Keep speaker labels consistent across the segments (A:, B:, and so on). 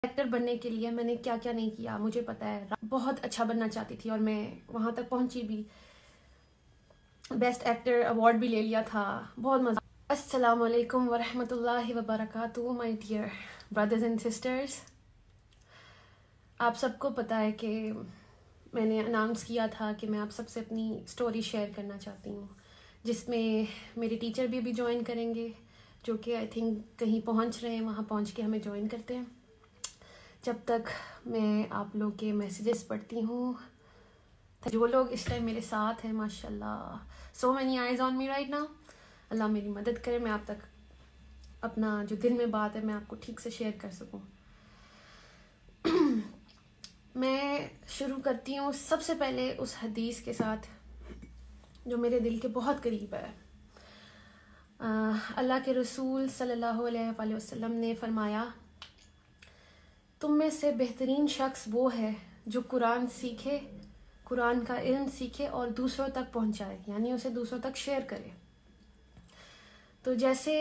A: Actor बनने के लिए मैंने क्या क्या नहीं किया मुझे पता है। बहुत अच्छा बनना चाहती थी और मैं वहाँ तक पहुँची भी। बेस्ट एक्टर अवार्ड भी ले लिया था। बहुत मज़ा। अस्सलाम वालेकुम वरहमतुल्लाहि वबरकातुहू my dear brothers and sisters. आप सबको पता है कि मैंने अनाउंस किया था कि मैं आप सबसे अपनी स्टोरी शेयर करना चाहती हूँ, जिसमें मेरे टीचर भी अभी ज्वाइन करेंगे, जो कि आई थिंक कहीं पहुँच रहे हैं। वहाँ पहुँच के हमें ज्वाइन करते हैं। जब तक मैं आप लोग के मैसेजेस पढ़ती हूँ, जो लोग इस टाइम मेरे साथ हैं, माशाल्लाह, so many eyes on me right now. अल्लाह मेरी मदद करे, मैं आप तक अपना जो दिल में बात है मैं आपको ठीक से शेयर कर सकूँ। मैं शुरू करती हूँ सबसे पहले उस हदीस के साथ जो मेरे दिल के बहुत करीब है। अल्लाह के रसूल सल्लल्लाहु अलैहि वसल्लम ने फरमाया, तुम में से बेहतरीन शख्स वो है जो कुरान सीखे, कुरान का इल्म सीखे और दूसरों तक पहुंचाए, यानी उसे दूसरों तक शेयर करे। तो जैसे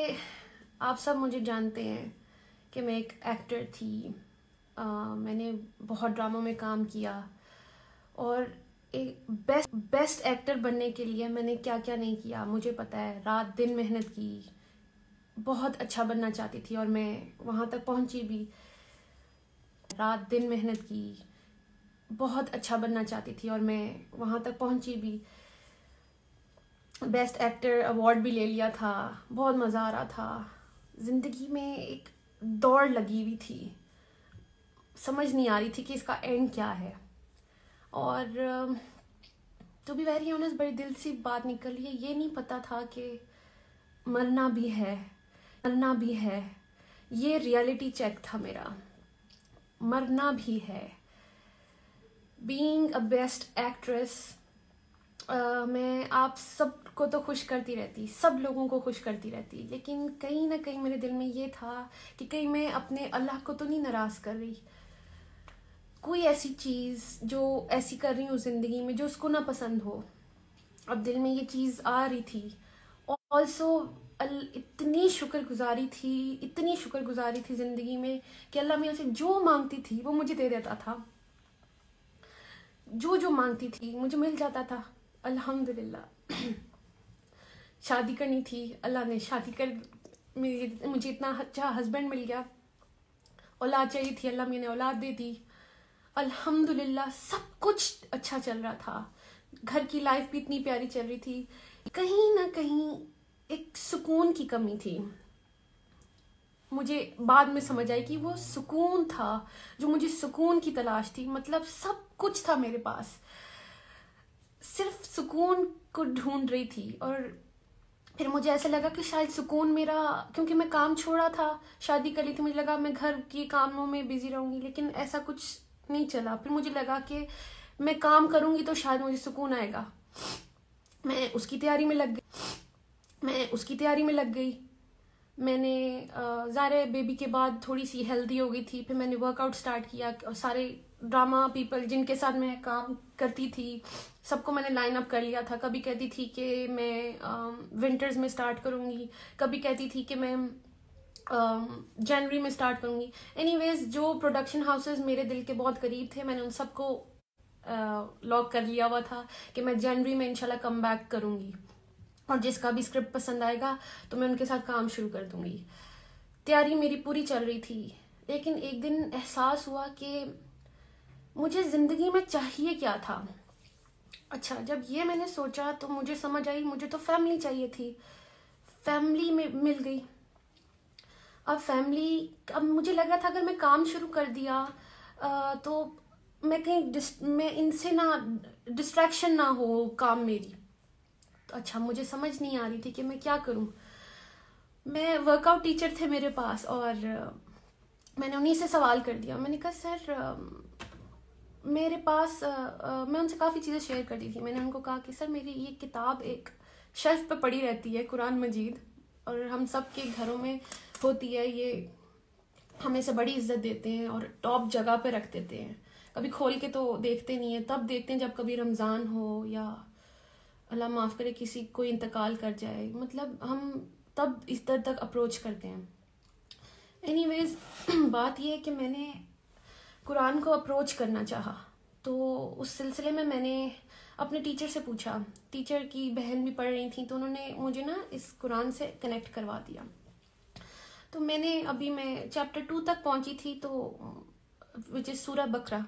A: आप सब मुझे जानते हैं कि मैं एक एक्टर थी। मैंने बहुत ड्रामों में काम किया और एक बेस्ट एक्टर बनने के लिए मैंने क्या क्या नहीं किया मुझे पता है। रात दिन मेहनत की, बहुत अच्छा बनना चाहती थी और मैं वहाँ तक पहुँची भी। रात दिन मेहनत की, बहुत अच्छा बनना चाहती थी और मैं वहाँ तक पहुँची भी। बेस्ट एक्टर अवार्ड भी ले लिया था। बहुत मज़ा आ रहा था। ज़िंदगी में एक दौड़ लगी हुई थी, समझ नहीं आ रही थी कि इसका एंड क्या है। और टू बी वेरी ऑनेस्ट, बड़ी दिल सी बात निकली है, ये नहीं पता था कि मरना भी है, मरना भी है। ये रियलिटी चेक था मेरा, मरना भी है। बीइंग अ बेस्ट एक्ट्रेस, मैं आप सबको तो खुश करती रहती, सब लोगों को खुश करती रहती, लेकिन कहीं ना कहीं मेरे दिल में ये था कि कहीं मैं अपने अल्लाह को तो नहीं नाराज़ कर रही। कोई ऐसी चीज़ जो ऐसी कर रही हूँ ज़िंदगी में जो उसको ना पसंद हो। अब दिल में ये चीज़ आ रही थी। ऑल्सो इतनी शुक्रगुजारी थी, इतनी शुक्रगुजारी थी ज़िंदगी में कि अल्लाह मियाँ से जो मांगती थी वो मुझे दे देता था। जो जो मांगती थी मुझे मिल जाता था, अल्हम्दुलिल्लाह। शादी करनी थी, अल्लाह ने शादी कर, मुझे इतना अच्छा हस्बैंड मिल गया। औलाद चाहिए थी, अल्लाह मैंने औलाद दे दी, अल्हम्दुलिल्लाह। सब कुछ अच्छा चल रहा था, घर की लाइफ भी इतनी प्यारी चल रही थी। कहीं ना कहीं एक सुकून की कमी थी। मुझे बाद में समझ आई कि वो सुकून था जो मुझे सुकून की तलाश थी। मतलब सब कुछ था मेरे पास, सिर्फ सुकून को ढूंढ रही थी। और फिर मुझे ऐसा लगा कि शायद सुकून मेरा, क्योंकि मैं काम छोड़ा था, शादी कर ली थी, मुझे लगा मैं घर के कामों में बिजी रहूंगी, लेकिन ऐसा कुछ नहीं चला। फिर मुझे लगा कि मैं काम करूंगी तो शायद मुझे सुकून आएगा। मैं उसकी तैयारी में लग गई। मैंने ज़ाहिर बेबी के बाद थोड़ी सी हेल्दी हो गई थी। फिर मैंने वर्कआउट स्टार्ट किया। सारे ड्रामा पीपल जिनके साथ मैं काम करती थी सबको मैंने लाइन अप कर लिया था। कभी कहती थी कि मैं विंटर्स में स्टार्ट करूँगी, कभी कहती थी कि मैं जनवरी में स्टार्ट करूँगी। एनीवेज, जो प्रोडक्शन हाउसेस मेरे दिल के बहुत करीब थे, मैंने उन सबको लॉक कर लिया हुआ था कि मैं जनवरी में इंशाल्लाह कम बैक करूँगी और जिसका भी स्क्रिप्ट पसंद आएगा तो मैं उनके साथ काम शुरू कर दूँगी। तैयारी मेरी पूरी चल रही थी, लेकिन एक दिन एहसास हुआ कि मुझे ज़िंदगी में चाहिए क्या था। अच्छा, जब ये मैंने सोचा तो मुझे समझ आई, मुझे तो फैमिली चाहिए थी। फैमिली में मिल गई। अब मुझे लग रहा था अगर मैं काम शुरू कर दिया तो मैं कहीं मैं इनसे ना डिस्ट्रैक्शन ना हो काम मेरी। तो अच्छा, मुझे समझ नहीं आ रही थी कि मैं क्या करूं। मैं वर्कआउट टीचर थे मेरे पास और मैंने उन्हीं से सवाल कर दिया। मैंने कहा सर, मेरे पास मैं उनसे काफ़ी चीज़ें शेयर करती थी। मैंने उनको कहा कि सर, मेरी ये किताब एक शेल्फ पे पड़ी रहती है, कुरान मजीद, और हम सब के घरों में होती है, ये हमें इसे बड़ी इज्जत देते हैं और टॉप जगह पे रख देते हैं। कभी खोल के तो देखते नहीं है, तब देखते हैं जब कभी रमज़ान हो या अल्लाह माफ़ करे किसी कोई इंतकाल कर जाए, मतलब हम तब इस तरह तक अप्रोच करते हैं। एनीवेज, बात ये है कि मैंने कुरान को अप्रोच करना चाहा। तो उस सिलसिले में मैंने अपने टीचर से पूछा, टीचर की बहन भी पढ़ रही थी, तो उन्होंने मुझे ना इस कुरान से कनेक्ट करवा दिया। तो मैं चैप्टर 2 तक पहुंची थी, तो विच इज़ सूरह बकरा।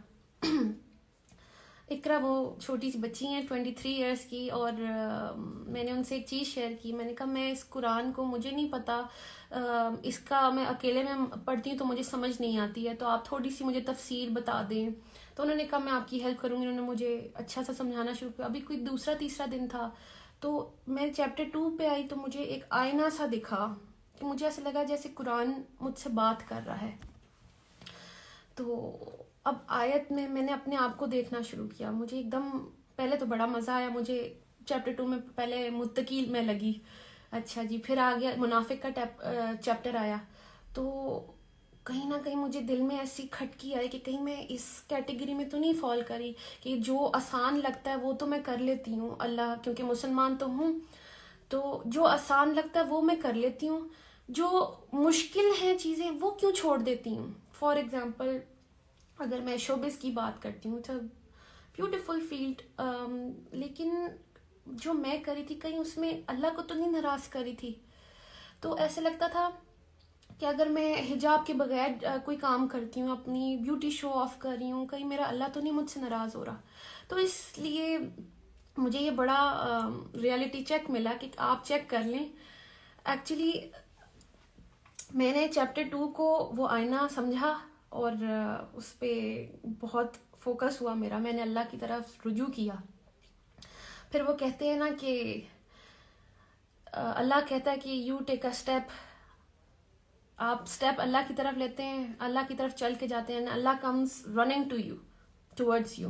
A: इकरा वो छोटी सी बच्ची हैं 23 इयर्स की, और मैंने उनसे एक चीज़ शेयर की। मैंने कहा मैं इस कुरान को, मुझे नहीं पता, इसका मैं अकेले में पढ़ती हूँ तो मुझे समझ नहीं आती है, तो आप थोड़ी सी मुझे तफसीर बता दें। तो उन्होंने कहा मैं आपकी हेल्प करूँगी। उन्होंने मुझे अच्छा सा समझाना शुरू किया। अभी कोई दूसरा तीसरा दिन था, तो मैं चैप्टर 2 पे आई, तो मुझे एक आईना सा दिखा कि मुझे ऐसा लगा जैसे कुरान मुझसे बात कर रहा है। तो अब आयत में मैंने अपने आप को देखना शुरू किया। मुझे एकदम पहले तो बड़ा मज़ा आया। मुझे चैप्टर 2 में पहले मुत्तकी में लगी, अच्छा जी, फिर आ गया मुनाफिक का चैप्टर आया। तो कहीं ना कहीं मुझे दिल में ऐसी खटकी आई कि कहीं मैं इस कैटेगरी में तो नहीं फॉल करी कि जो आसान लगता है वो तो मैं कर लेती हूँ, अल्लाह, क्योंकि मुसलमान तो हूँ, तो जो आसान लगता है वो मैं कर लेती हूँ, जो मुश्किल हैं चीज़ें वो क्यों छोड़ देती हूँ। फॉर एग्जाम्पल अगर मैं शोबिस की बात करती हूँ, तो ब्यूटीफुल फील्ड, लेकिन जो मैं करी थी कहीं उसमें अल्लाह को तो नहीं नाराज़ करी थी। तो ऐसे लगता था कि अगर मैं हिजाब के बगैर कोई काम करती हूँ, अपनी ब्यूटी शो ऑफ कर रही हूँ, कहीं मेरा अल्लाह तो नहीं मुझसे नाराज़ हो रहा। तो इसलिए मुझे ये बड़ा रियलिटी चेक मिला कि आप चेक कर लें। एक्चुअली मैंने चैप्टर 2 को वो आईना समझा और उस पर बहुत फोकस हुआ मेरा। मैंने अल्लाह की तरफ रुजू किया। फिर वो कहते हैं ना कि अल्लाह कहता है कि यू टेक अ स्टेप, आप स्टेप अल्लाह की तरफ लेते हैं, अल्लाह की तरफ चल के जाते हैं, Allah comes running to you, towards you.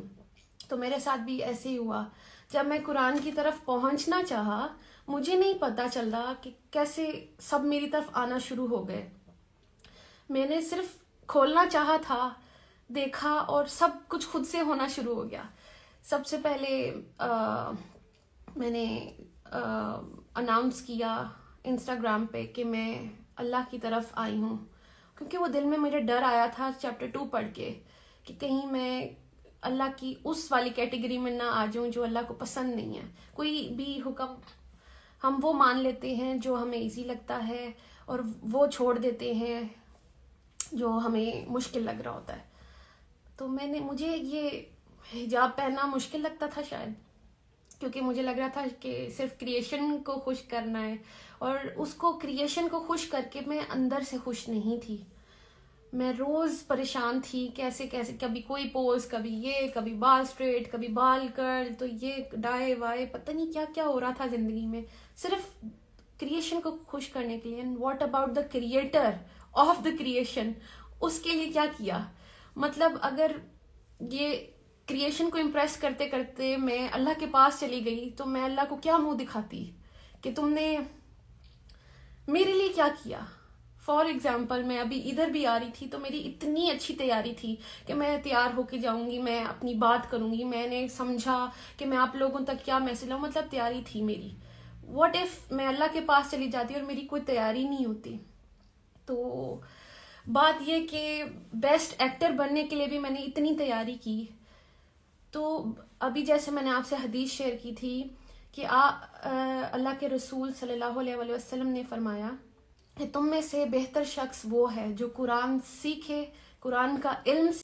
A: तो मेरे साथ भी ऐसे ही हुआ। जब मैं कुरान की तरफ पहुंचना चाहा, मुझे नहीं पता चल रहा कि कैसे सब मेरी तरफ आना शुरू हो गए। मैंने सिर्फ खोलना चाहा था, देखा, और सब कुछ खुद से होना शुरू हो गया। सबसे पहले मैंने अनाउंस किया इंस्टाग्राम पे कि मैं अल्लाह की तरफ आई हूँ, क्योंकि वो दिल में मेरे डर आया था चैप्टर 2 पढ़ के कि कहीं मैं अल्लाह की उस वाली कैटेगरी में ना आ जाऊं जो अल्लाह को पसंद नहीं है। कोई भी हुक्म हम वो मान लेते हैं जो हमें इजी लगता है, और वो छोड़ देते हैं जो हमें मुश्किल लग रहा होता है। तो मुझे ये हिजाब पहनना मुश्किल लगता था शायद, क्योंकि मुझे लग रहा था कि सिर्फ क्रिएशन को खुश करना है, और उसको क्रिएशन को खुश करके मैं अंदर से खुश नहीं थी। मैं रोज परेशान थी, कैसे कैसे, कभी कोई पोज, कभी ये, कभी बाल स्ट्रेट, कभी बाल कर्ल, तो ये डाई वाई, पता नहीं क्या क्या हो रहा था जिंदगी में, सिर्फ क्रिएशन को खुश करने के लिए। And what about the creator of the creation, उसके लिए क्या किया? मतलब अगर ये क्रिएशन को इम्प्रेस करते करते मैं अल्लाह के पास चली गई, तो मैं अल्लाह को क्या मुंह दिखाती कि तुमने मेरे लिए क्या किया। फॉर एग्जाम्पल मैं अभी इधर भी आ रही थी, तो मेरी इतनी अच्छी तैयारी थी कि मैं तैयार होके जाऊंगी, मैं अपनी बात करूंगी, मैंने समझा कि मैं आप लोगों तक क्या मैसेज लाऊं, मतलब तैयारी थी मेरी। व्हाट इफ मैं अल्लाह के पास चली जाती और मेरी कोई तैयारी नहीं होती? तो बात यह कि बेस्ट एक्टर बनने के लिए भी मैंने इतनी तैयारी की। तो अभी जैसे मैंने आपसे हदीस शेयर की थी कि अल्लाह के रसूल सल्लल्लाहु अलैहि वसल्लम ने फरमाया कि तुम में से बेहतर शख्स वो है जो कुरान सीखे, कुरान का इल्म